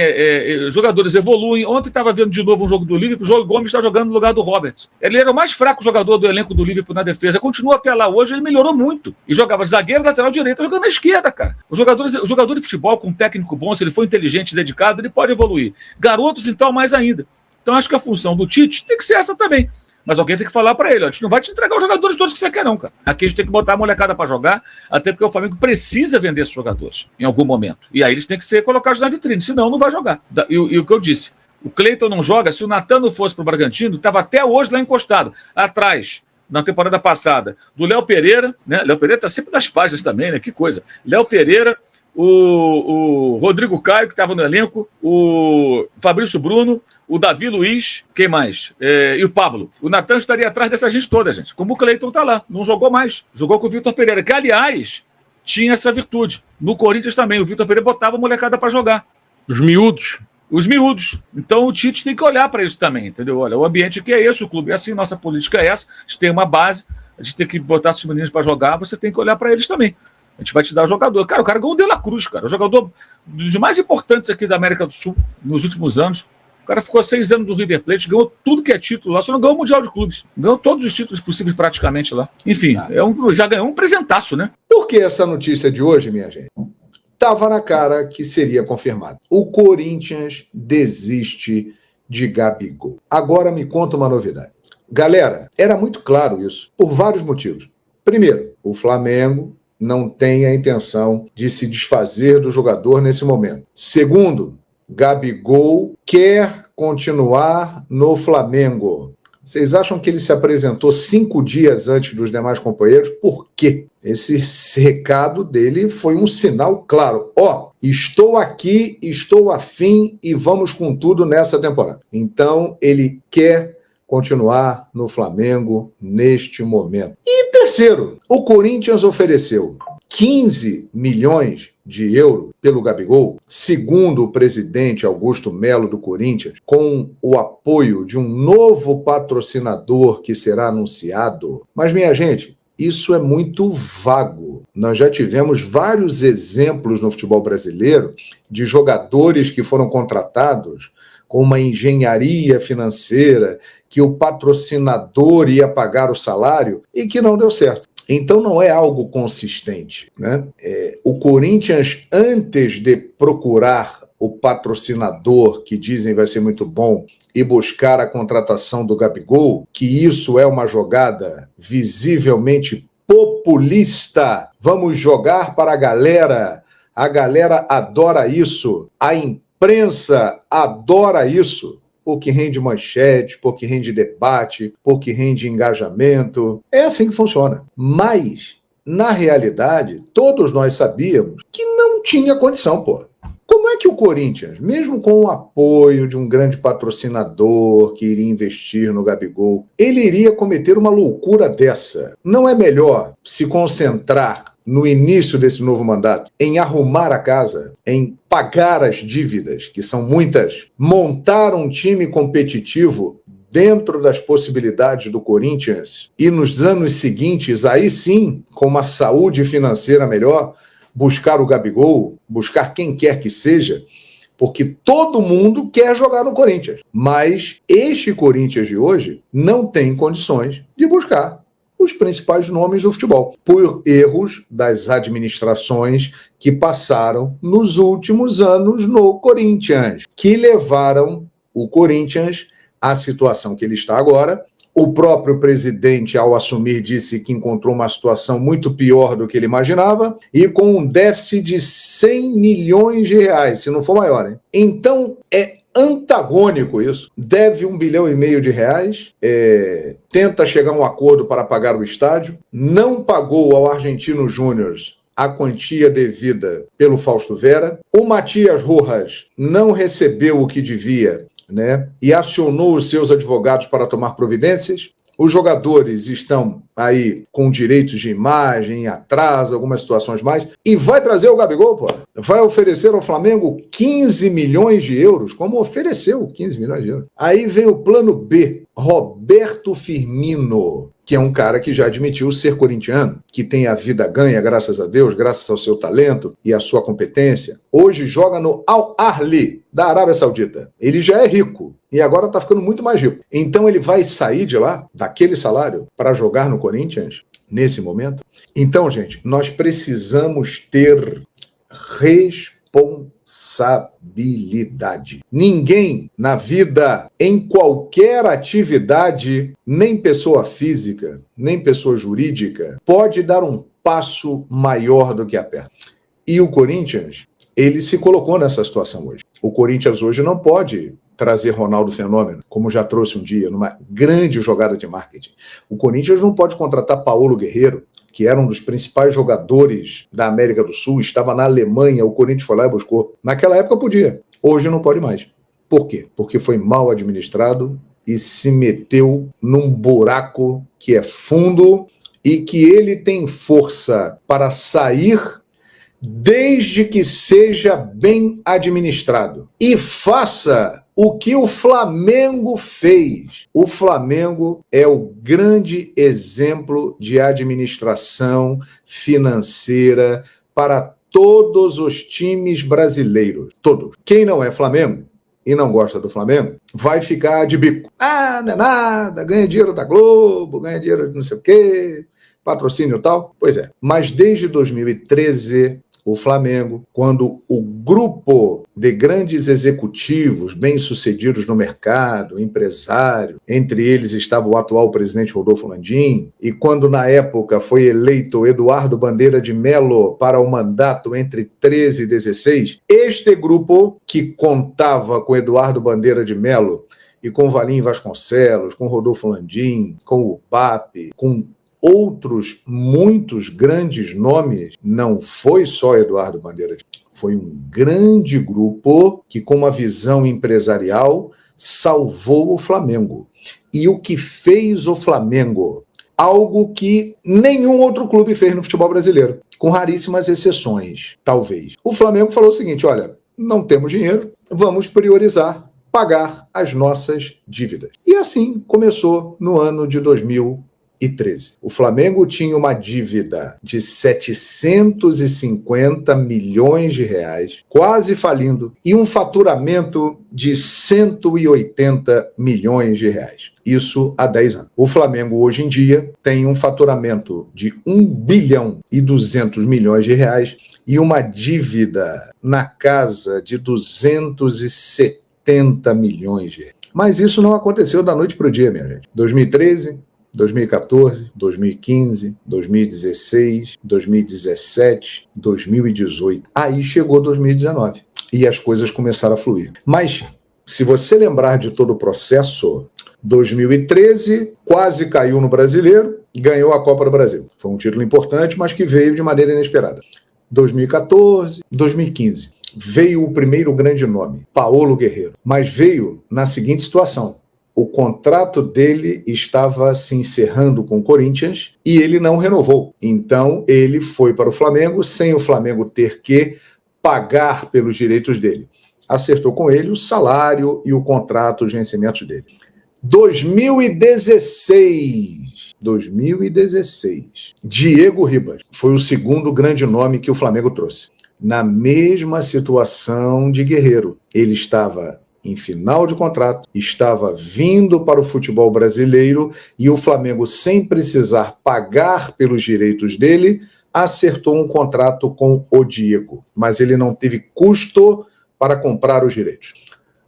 jogadores evoluem. Ontem estava vendo de novo um jogo do Liverpool. O João Gomes está jogando no lugar do Roberts. Ele era o mais fraco jogador do elenco do Liverpool na defesa. Continua até lá hoje, ele melhorou muito. E jogava zagueiro, lateral direito, jogando na esquerda, cara. O jogador de futebol com um técnico bom, se ele for inteligente e dedicado, ele pode evoluir. Garotos, então, mais ainda. Então, acho que a função do Tite tem que ser essa também. Mas alguém tem que falar para ele, a gente não vai te entregar os jogadores todos que você quer não, cara. Aqui a gente tem que botar a molecada para jogar, até porque o Flamengo precisa vender esses jogadores em algum momento. E aí eles têm que ser colocados na vitrine, senão não vai jogar. E o que eu disse, o Cleiton não joga, se o Natan não fosse pro Bragantino, estava até hoje lá encostado, atrás, na temporada passada, do Léo Pereira, né? Léo Pereira tá sempre nas páginas também, né? Que coisa. Léo Pereira, o Rodrigo Caio, que estava no elenco, o Fabrício Bruno, o Davi Luiz, quem mais? E o Pablo. O Natan estaria atrás dessa gente toda, gente. Como o Cleiton tá lá, não jogou mais. Jogou com o Vitor Pereira, que, aliás, tinha essa virtude. No Corinthians também, o Vitor Pereira botava a molecada para jogar. Os miúdos. Os miúdos. Então o Tite tem que olhar para isso também, entendeu? Olha, o ambiente aqui é esse, o clube é assim, nossa política é essa, a gente tem uma base, a gente tem que botar esses meninos para jogar, você tem que olhar para eles também. A gente vai te dar o jogador. Cara, o cara ganhou o De La Cruz, cara. O jogador dos mais importantes aqui da América do Sul nos últimos anos. O cara ficou 6 anos no River Plate, ganhou tudo que é título lá, só não ganhou o Mundial de Clubes. Ganhou todos os títulos possíveis praticamente lá. Enfim, já ganhou um presentaço, né? Por que essa notícia de hoje, minha gente? Tava na cara que seria confirmado. O Corinthians desiste de Gabigol. Agora me conta uma novidade. Galera, era muito claro isso, por vários motivos. Primeiro, o Flamengo não tem a intenção de se desfazer do jogador nesse momento. Segundo, Gabigol quer continuar no Flamengo. Vocês acham que ele se apresentou 5 dias antes dos demais companheiros? Por quê? Esse recado dele foi um sinal claro. Estou aqui, estou afim e vamos com tudo nessa temporada. Então, ele quer continuar no Flamengo neste momento. E terceiro, o Corinthians ofereceu 15 milhões de euros pelo Gabigol, segundo o presidente Augusto Melo do Corinthians, com o apoio de um novo patrocinador que será anunciado. Mas, minha gente, isso é muito vago. Nós já tivemos vários exemplos no futebol brasileiro de jogadores que foram contratados com uma engenharia financeira, que o patrocinador ia pagar o salário e que não deu certo. Então não é algo consistente, né? O Corinthians, antes de procurar o patrocinador, que dizem vai ser muito bom, e buscar a contratação do Gabigol, que isso é uma jogada visivelmente populista, vamos jogar para a galera adora isso, a imprensa adora isso, porque rende manchete, porque rende debate, porque rende engajamento. É assim que funciona. Mas, na realidade, todos nós sabíamos que não tinha condição, pô. Como é que o Corinthians, mesmo com o apoio de um grande patrocinador que iria investir no Gabigol, ele iria cometer uma loucura dessa? Não é melhor se concentrar no início desse novo mandato, em arrumar a casa, em pagar as dívidas, que são muitas, montar um time competitivo dentro das possibilidades do Corinthians e nos anos seguintes, aí sim, com uma saúde financeira melhor, buscar o Gabigol, buscar quem quer que seja, porque todo mundo quer jogar no Corinthians. Mas este Corinthians de hoje não tem condições de buscar os principais nomes do futebol, por erros das administrações que passaram nos últimos anos no Corinthians, que levaram o Corinthians à situação que ele está agora. O próprio presidente, ao assumir, disse que encontrou uma situação muito pior do que ele imaginava e com um déficit de 100 milhões de reais, se não for maior, hein? Então, é antagônico isso. Deve 1,5 bilhão de reais, tenta chegar a um acordo para pagar o estádio, não pagou ao Argentino Júnior a quantia devida pelo Fausto Vera, o Matias Rojas não recebeu o que devia, né, e acionou os seus advogados para tomar providências. Os jogadores estão aí com direitos de imagem, em atraso, algumas situações mais. E vai trazer o Gabigol, pô. Vai oferecer ao Flamengo 15 milhões de euros, como ofereceu 15 milhões de euros. Aí vem o plano B, Roberto Firmino, que é um cara que já admitiu ser corintiano, que tem a vida ganha, graças a Deus, graças ao seu talento e à sua competência. Hoje joga no Al Ahly, da Arábia Saudita. Ele já é rico e agora está ficando muito mais rico. Então ele vai sair de lá, daquele salário, para jogar no Corinthians, nesse momento? Então, gente, nós precisamos ter responsabilidade. Ninguém na vida, em qualquer atividade, nem pessoa física, nem pessoa jurídica, pode dar um passo maior do que a perna. E o Corinthians, ele se colocou nessa situação hoje. O Corinthians hoje não pode trazer Ronaldo Fenômeno, como já trouxe um dia, numa grande jogada de marketing. O Corinthians não pode contratar Paulo Guerreiro, que era um dos principais jogadores da América do Sul, estava na Alemanha, o Corinthians foi lá e buscou. Naquela época podia, hoje não pode mais. Por quê? Porque foi mal administrado e se meteu num buraco que é fundo e que ele tem força para sair desde que seja bem administrado. E faça o que o Flamengo fez. O Flamengo é o grande exemplo de administração financeira para todos os times brasileiros. Todos. Quem não é Flamengo e não gosta do Flamengo, vai ficar de bico. Ah, não é nada, ganha dinheiro da Globo, ganha dinheiro de não sei o quê, patrocínio e tal. Pois é. Mas desde 2013... o Flamengo, quando o grupo de grandes executivos bem-sucedidos no mercado, empresário, entre eles estava o atual presidente Rodolfo Landim, e quando na época foi eleito Eduardo Bandeira de Melo para o mandato entre 13 e 16, este grupo que contava com Eduardo Bandeira de Melo e com Valim Vasconcelos, com Rodolfo Landim, com o PAP, com outros muitos grandes nomes, não foi só Eduardo Bandeira, foi um grande grupo que, com uma visão empresarial, salvou o Flamengo. E o que fez o Flamengo? Algo que nenhum outro clube fez no futebol brasileiro, com raríssimas exceções, talvez. O Flamengo falou o seguinte, olha, não temos dinheiro, vamos priorizar pagar as nossas dívidas. E assim começou no ano de 2013. O Flamengo tinha uma dívida de 750 milhões de reais, quase falindo, e um faturamento de 180 milhões de reais. Isso há 10 anos. O Flamengo, hoje em dia, tem um faturamento de 1 bilhão e 200 milhões de reais e uma dívida na casa de 270 milhões de reais. Mas isso não aconteceu da noite para o dia, minha gente. 2013... 2014, 2015, 2016, 2017, 2018. Aí chegou 2019 e as coisas começaram a fluir. Mas, se você lembrar de todo o processo, 2013 quase caiu no Brasileiro, ganhou a Copa do Brasil. Foi um título importante, mas que veio de maneira inesperada. 2014, 2015. Veio o primeiro grande nome, Paulo Guerreiro. Mas veio na seguinte situação. O contrato dele estava se encerrando com o Corinthians e ele não renovou. Então, ele foi para o Flamengo sem o Flamengo ter que pagar pelos direitos dele. Acertou com ele o salário e o contrato, os vencimentos dele. 2016, Diego Ribas foi o segundo grande nome que o Flamengo trouxe. Na mesma situação de Guerreiro. Ele estava em final de contrato, estava vindo para o futebol brasileiro e o Flamengo, sem precisar pagar pelos direitos dele, acertou um contrato com o Diego. Mas ele não teve custo para comprar os direitos.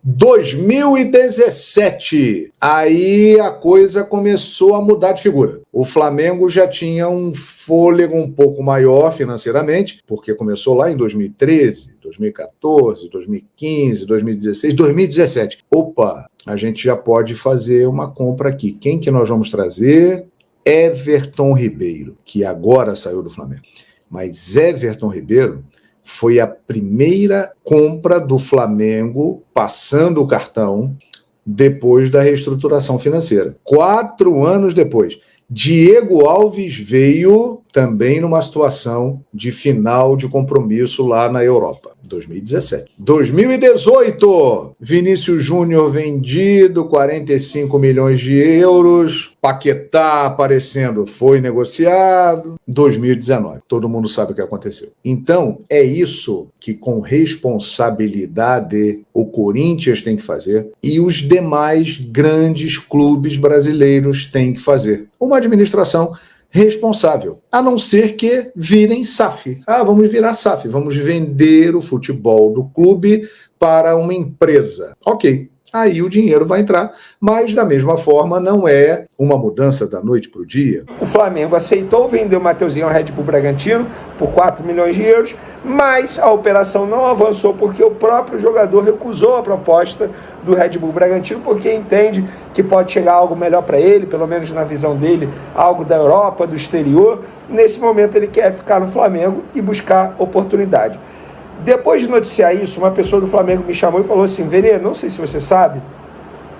2017, aí a coisa começou a mudar de figura. O Flamengo já tinha um fôlego um pouco maior financeiramente, porque começou lá em 2013, 2014, 2015, 2016, 2017. Opa, a gente já pode fazer uma compra aqui. Quem que nós vamos trazer? Everton Ribeiro, que agora saiu do Flamengo. Mas Everton Ribeiro foi a primeira compra do Flamengo passando o cartão depois da reestruturação financeira. 4 anos depois. Diego Alves veio também numa situação de final de compromisso lá na Europa. 2017. 2018, Vinícius Júnior vendido, 45 milhões de euros. Paquetá aparecendo, foi negociado. 2019, todo mundo sabe o que aconteceu. Então, é isso que com responsabilidade o Corinthians tem que fazer e os demais grandes clubes brasileiros têm que fazer. Uma administração responsável, a não ser que virem SAF. Vamos virar SAF, vamos vender o futebol do clube para uma empresa. Ok, aí o dinheiro vai entrar, mas da mesma forma não é uma mudança da noite para o dia. O Flamengo aceitou vender o Mateuzinho ao Red Bull Bragantino por 4 milhões de euros, mas a operação não avançou porque o próprio jogador recusou a proposta do Red Bull Bragantino porque entende que pode chegar algo melhor para ele, pelo menos na visão dele, algo da Europa, do exterior. Nesse momento ele quer ficar no Flamengo e buscar oportunidade. Depois de noticiar isso, uma pessoa do Flamengo me chamou e falou assim: Verê, não sei se você sabe,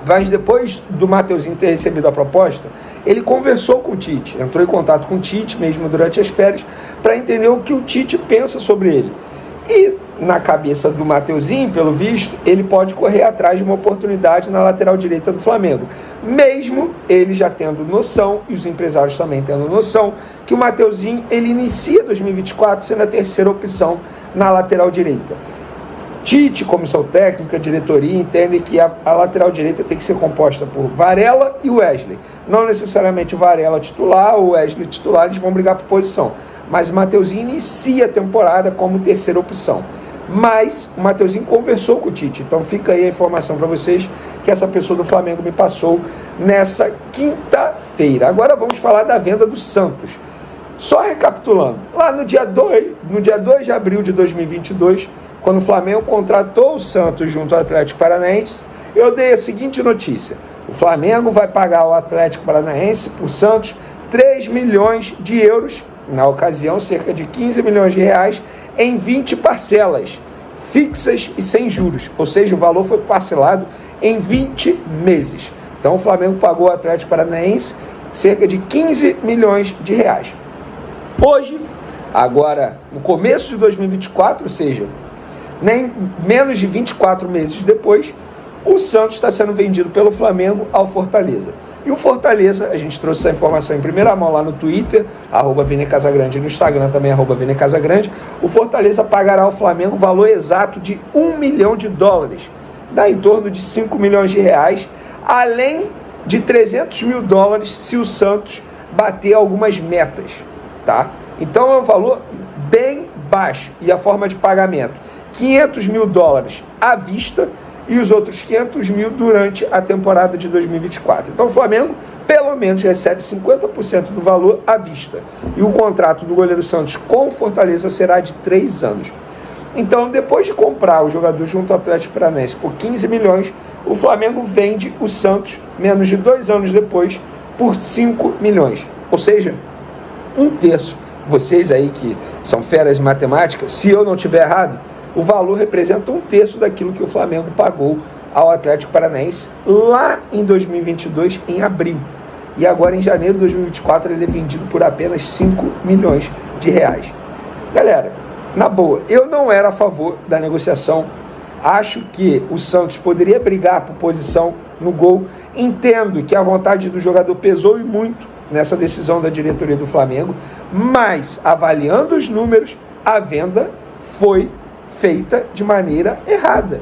mas depois do Mateuzinho ter recebido a proposta, ele conversou com o Tite, entrou em contato com o Tite mesmo durante as férias, para entender o que o Tite pensa sobre ele. E na cabeça do Mateuzinho, pelo visto, ele pode correr atrás de uma oportunidade na lateral direita do Flamengo, mesmo ele já tendo noção, e os empresários também tendo noção, que o Mateuzinho ele inicia 2024 sendo a terceira opção na lateral direita. Tite, comissão técnica, diretoria, entende que a lateral direita tem que ser composta por Varela e Wesley. Não necessariamente o Varela titular ou o Wesley titular, eles vão brigar por posição. Mas o Mateuzinho inicia a temporada como terceira opção. Mas o Mateuzinho conversou com o Tite. Então fica aí a informação para vocês que essa pessoa do Flamengo me passou nessa quinta-feira. Agora vamos falar da venda do Santos. Só recapitulando, lá no dia 2 de abril de 2022, quando o Flamengo contratou o Santos junto ao Atlético Paranaense, eu dei a seguinte notícia: o Flamengo vai pagar ao Atlético Paranaense por Santos 3 milhões de euros, na ocasião cerca de 15 milhões de reais, em 20 parcelas, fixas e sem juros, ou seja, o valor foi parcelado em 20 meses. Então o Flamengo pagou ao Atlético Paranaense cerca de 15 milhões de reais. Hoje, agora, no começo de 2024, ou seja, nem menos de 24 meses depois, o Santos está sendo vendido pelo Flamengo ao Fortaleza. E o Fortaleza, a gente trouxe essa informação em primeira mão lá no Twitter, @VineCasagrande, e no Instagram também, @VineCasagrande. O Fortaleza pagará ao Flamengo o valor exato de $1 milhão, dá em torno de 5 milhões de reais, além de $300 mil se o Santos bater algumas metas, tá? Então é um valor bem baixo. E a forma de pagamento: $500 mil à vista e os outros 500 mil durante a temporada de 2024. Então o Flamengo pelo menos recebe 50% do valor à vista. E o contrato do goleiro Santos com o Fortaleza será de 3 anos. Então, depois de comprar o jogador junto ao Atlético Paranaense por 15 milhões, o Flamengo vende o Santos, menos de 2 anos depois, por 5 milhões. Ou seja, 1/3. Vocês aí que são feras em matemática, se eu não estiver errado, o valor representa 1/3 daquilo que o Flamengo pagou ao Atlético Paranaense lá em 2022, em abril. E agora, em janeiro de 2024, ele é vendido por apenas 5 milhões de reais. Galera, na boa, eu não era a favor da negociação. Acho que o Santos poderia brigar por posição no gol. Entendo que a vontade do jogador pesou e muito nessa decisão da diretoria do Flamengo, mas, avaliando os números, a venda foi feita de maneira errada.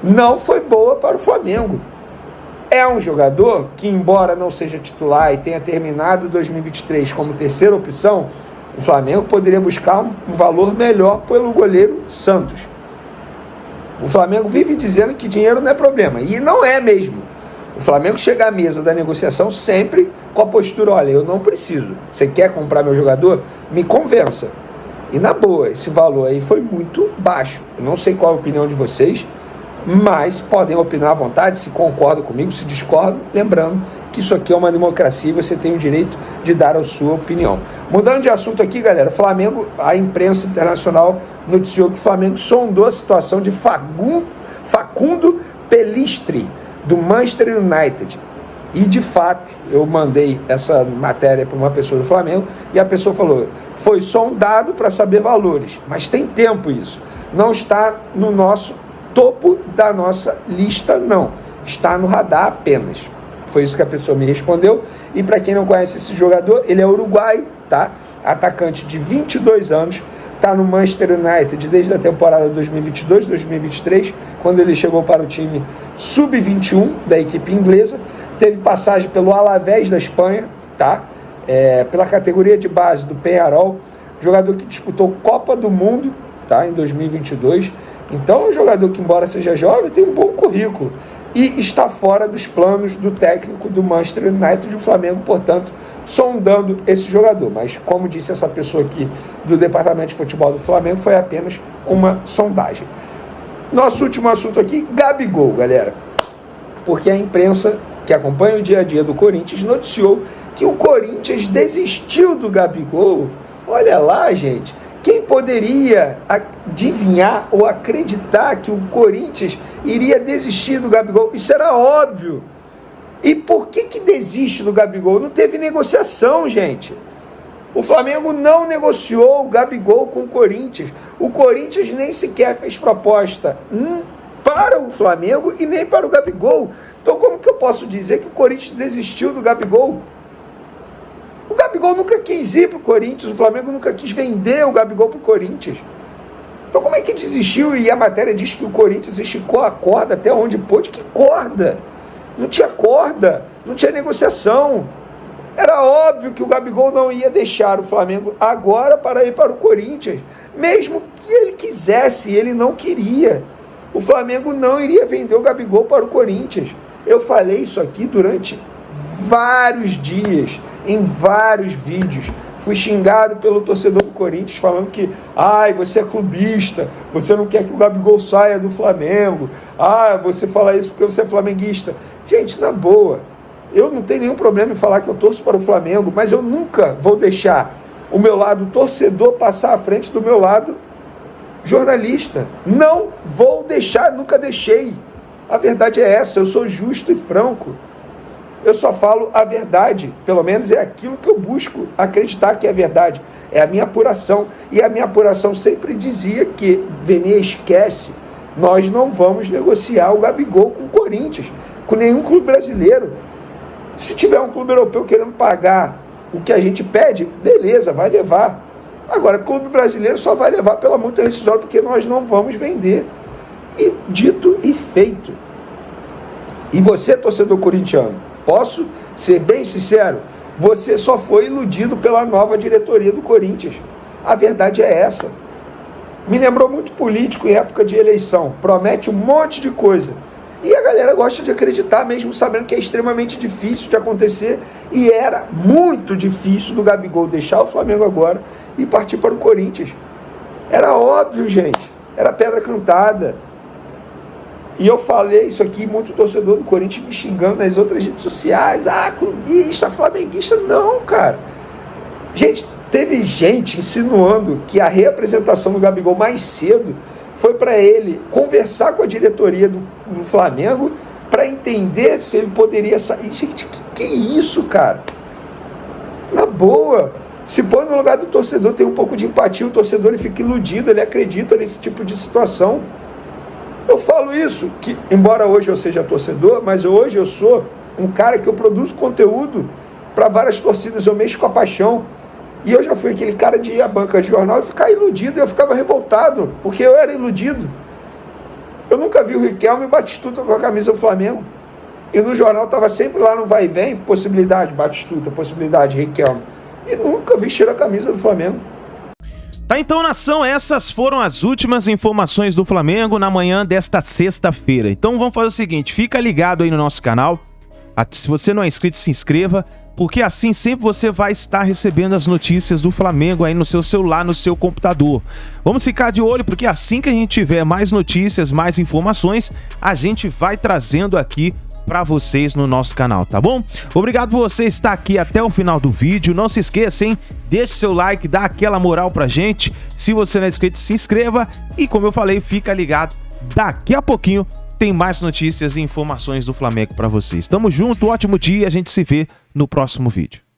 Não foi boa para o Flamengo. É um jogador que, embora não seja titular e tenha terminado 2023 como terceira opção, o Flamengo poderia buscar um valor melhor pelo goleiro Santos. O Flamengo vive dizendo que dinheiro não é problema, e não é mesmo. O Flamengo chega à mesa da negociação sempre com a postura: olha, eu não preciso, você quer comprar meu jogador? Me convença. E na boa, esse valor aí foi muito baixo. Eu não sei qual a opinião de vocês, mas podem opinar à vontade, se concordam comigo, se discordam, lembrando que isso aqui é uma democracia e você tem o direito de dar a sua opinião. Mudando de assunto aqui, galera, Flamengo, a imprensa internacional noticiou que o Flamengo sondou a situação de Facundo Pelistri, do Manchester United. E, de fato, eu mandei essa matéria para uma pessoa do Flamengo e a pessoa falou: foi sondado para saber valores, mas tem tempo isso. Não está no nosso topo da nossa lista, não. Está no radar apenas. Foi isso que a pessoa me respondeu. E para quem não conhece esse jogador, ele é uruguaio, tá? Atacante de 22 anos, está no Manchester United desde a temporada 2022-2023, quando ele chegou para o time sub-21 da equipe inglesa. Teve passagem pelo Alavés da Espanha, tá? Pela categoria de base do Peñarol, jogador que disputou Copa do Mundo, tá? Em 2022. Então, é um jogador que, embora seja jovem, tem um bom currículo e está fora dos planos do técnico do Manchester United. O Flamengo, portanto, sondando esse jogador. Mas, como disse essa pessoa aqui do Departamento de Futebol do Flamengo, foi apenas uma sondagem. Nosso último assunto aqui, Gabigol, galera. Porque a imprensa que acompanha o dia a dia do Corinthians noticiou que o Corinthians desistiu do Gabigol. Olha lá, gente. Quem poderia adivinhar ou acreditar que o Corinthians iria desistir do Gabigol? Isso era óbvio. E por que desiste do Gabigol? Não teve negociação, gente. O Flamengo não negociou o Gabigol com o Corinthians. O Corinthians nem sequer fez proposta para o Flamengo e nem para o Gabigol. Então, como que eu posso dizer que o Corinthians desistiu do Gabigol? O Gabigol nunca quis ir para o Corinthians, o Flamengo nunca quis vender o Gabigol para o Corinthians. Então como é que desistiu? E a matéria diz que o Corinthians esticou a corda até onde pôde. Que corda? Não tinha corda, não tinha negociação. Era óbvio que o Gabigol não ia deixar o Flamengo agora para ir para o Corinthians. Mesmo que ele quisesse, ele não queria. O Flamengo não iria vender o Gabigol para o Corinthians. Eu falei isso aqui durante vários dias, em vários vídeos. Fui xingado pelo torcedor do Corinthians falando que você é clubista, você não quer que o Gabigol saia do Flamengo, você fala isso porque você é flamenguista. Gente, na boa, eu não tenho nenhum problema em falar que eu torço para o Flamengo, mas eu nunca vou deixar o meu lado torcedor passar à frente do meu lado jornalista. Não vou deixar, nunca deixei. A verdade é essa, eu sou justo e franco. Eu só falo a verdade, pelo menos é aquilo que eu busco acreditar que é verdade. É a minha apuração. E a minha apuração sempre dizia que, Vene, esquece, nós não vamos negociar o Gabigol com o Corinthians, com nenhum clube brasileiro. Se tiver um clube europeu querendo pagar o que a gente pede, beleza, vai levar. Agora, clube brasileiro só vai levar pela multa rescisória porque nós não vamos vender. E dito e feito. E você, torcedor corintiano, posso ser bem sincero? Você só foi iludido pela nova diretoria do Corinthians. A verdade é essa. Me lembrou muito político em época de eleição. Promete um monte de coisa. E a galera gosta de acreditar, mesmo sabendo que é extremamente difícil de acontecer. E era muito difícil do Gabigol deixar o Flamengo agora e partir para o Corinthians. Era óbvio, gente. Era pedra cantada. E eu falei isso aqui, muito torcedor do Corinthians me xingando nas outras redes sociais. Clubista, flamenguista. Não, cara. Gente, teve gente insinuando que a reapresentação do Gabigol mais cedo foi para ele conversar com a diretoria do Flamengo para entender se ele poderia sair. Gente, que isso, cara? Na boa. Se põe no lugar do torcedor, tem um pouco de empatia. O torcedor ele fica iludido, ele acredita nesse tipo de situação. Eu falo isso, que embora hoje eu seja torcedor, mas hoje eu sou um cara que eu produzo conteúdo para várias torcidas, eu mexo com a paixão. E eu já fui aquele cara de ir à banca de jornal e ficar iludido, eu ficava revoltado, porque eu era iludido. Eu nunca vi o Riquelme e Batistuta com a camisa do Flamengo. E no jornal estava sempre lá no vai e vem, possibilidade Batistuta, possibilidade Riquelme. E nunca vestir a camisa do Flamengo. Tá, então, nação, essas foram as últimas informações do Flamengo na manhã desta sexta-feira. Então vamos fazer o seguinte, fica ligado aí no nosso canal. Se você não é inscrito, se inscreva, porque assim sempre você vai estar recebendo as notícias do Flamengo aí no seu celular, no seu computador. Vamos ficar de olho, porque assim que a gente tiver mais notícias, mais informações, a gente vai trazendo aqui para vocês no nosso canal, tá bom? Obrigado por você estar aqui até o final do vídeo. Não se esqueça, hein? Deixe seu like, dá aquela moral pra gente. Se você não é inscrito, se inscreva. E como eu falei, fica ligado. Daqui a pouquinho tem mais notícias e informações do Flamengo para vocês. Tamo junto, ótimo dia. A gente se vê no próximo vídeo.